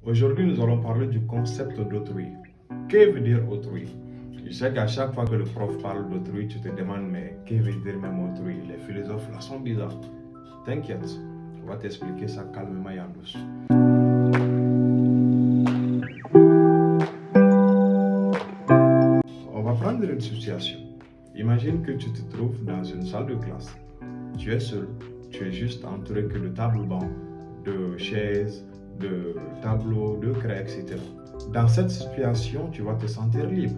Aujourd'hui, nous allons parler du concept d'autrui. Que veut dire autrui? Je sais qu'à chaque fois que le prof parle d'autrui, tu te demandes, mais que veut dire même autrui? Les philosophes là sont bizarres. T'inquiète, on va t'expliquer ça calmement et en douce. On va prendre une situation. Imagine que tu te trouves dans une salle de classe. Tu es seul, tu es juste entouré que de tables-bancs, de chaises, de tableaux, de craies, etc. Dans cette situation, tu vas te sentir libre.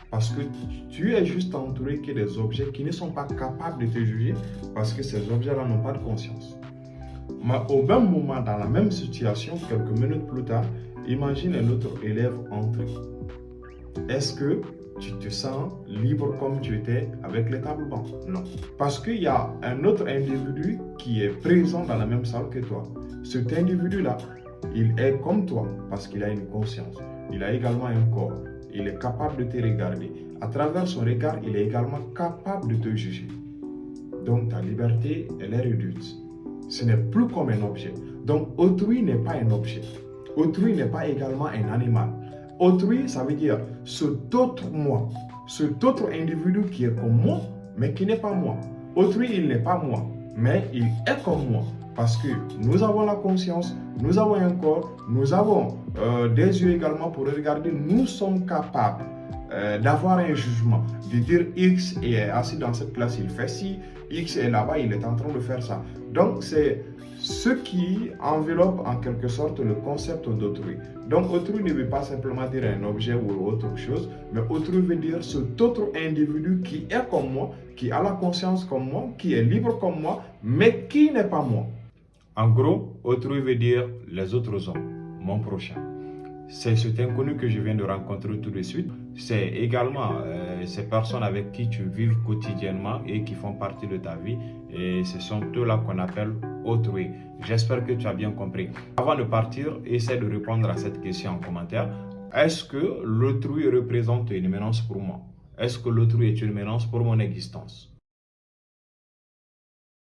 Parce que tu es juste entouré que des objets qui ne sont pas capables de te juger parce que ces objets-là n'ont pas de conscience. Mais au même moment, dans la même situation, quelques minutes plus tard, imagine un autre élève entrer. Est-ce que tu te sens libre comme tu étais avec les tables bancs? Non. Parce qu'il y a un autre individu qui est présent dans la même salle que toi. Cet individu-là, il est comme toi parce qu'il a une conscience. Il a également un corps. Il est capable de te regarder. À travers son regard, il est également capable de te juger. Donc ta liberté, elle est réduite. Ce n'est plus comme un objet. Donc autrui n'est pas un objet. Autrui n'est pas également un animal. Autrui, ça veut dire cet autre moi, cet autre individu qui est comme moi, mais qui n'est pas moi. Autrui, il n'est pas moi, mais il est comme moi. Parce que nous avons la conscience, nous avons un corps, nous avons des yeux également pour regarder. Nous sommes capables d'avoir un jugement, de dire X est assis dans cette classe, il fait ci, X est là-bas, il est en train de faire ça. Donc c'est ce qui enveloppe en quelque sorte le concept d'autrui. Donc autrui ne veut pas simplement dire un objet ou autre chose, mais autrui veut dire cet autre individu qui est comme moi, qui a la conscience comme moi, qui est libre comme moi, mais qui n'est pas moi. En gros, autrui veut dire les autres hommes, mon prochain. C'est cet inconnu que je viens de rencontrer tout de suite. C'est également ces personnes avec qui tu vis quotidiennement et qui font partie de ta vie. Et ce sont eux-là qu'on appelle autrui. J'espère que tu as bien compris. Avant de partir, essaie de répondre à cette question en commentaire. Est-ce que l'autrui représente une menace pour moi? Est-ce que l'autrui est une menace pour mon existence?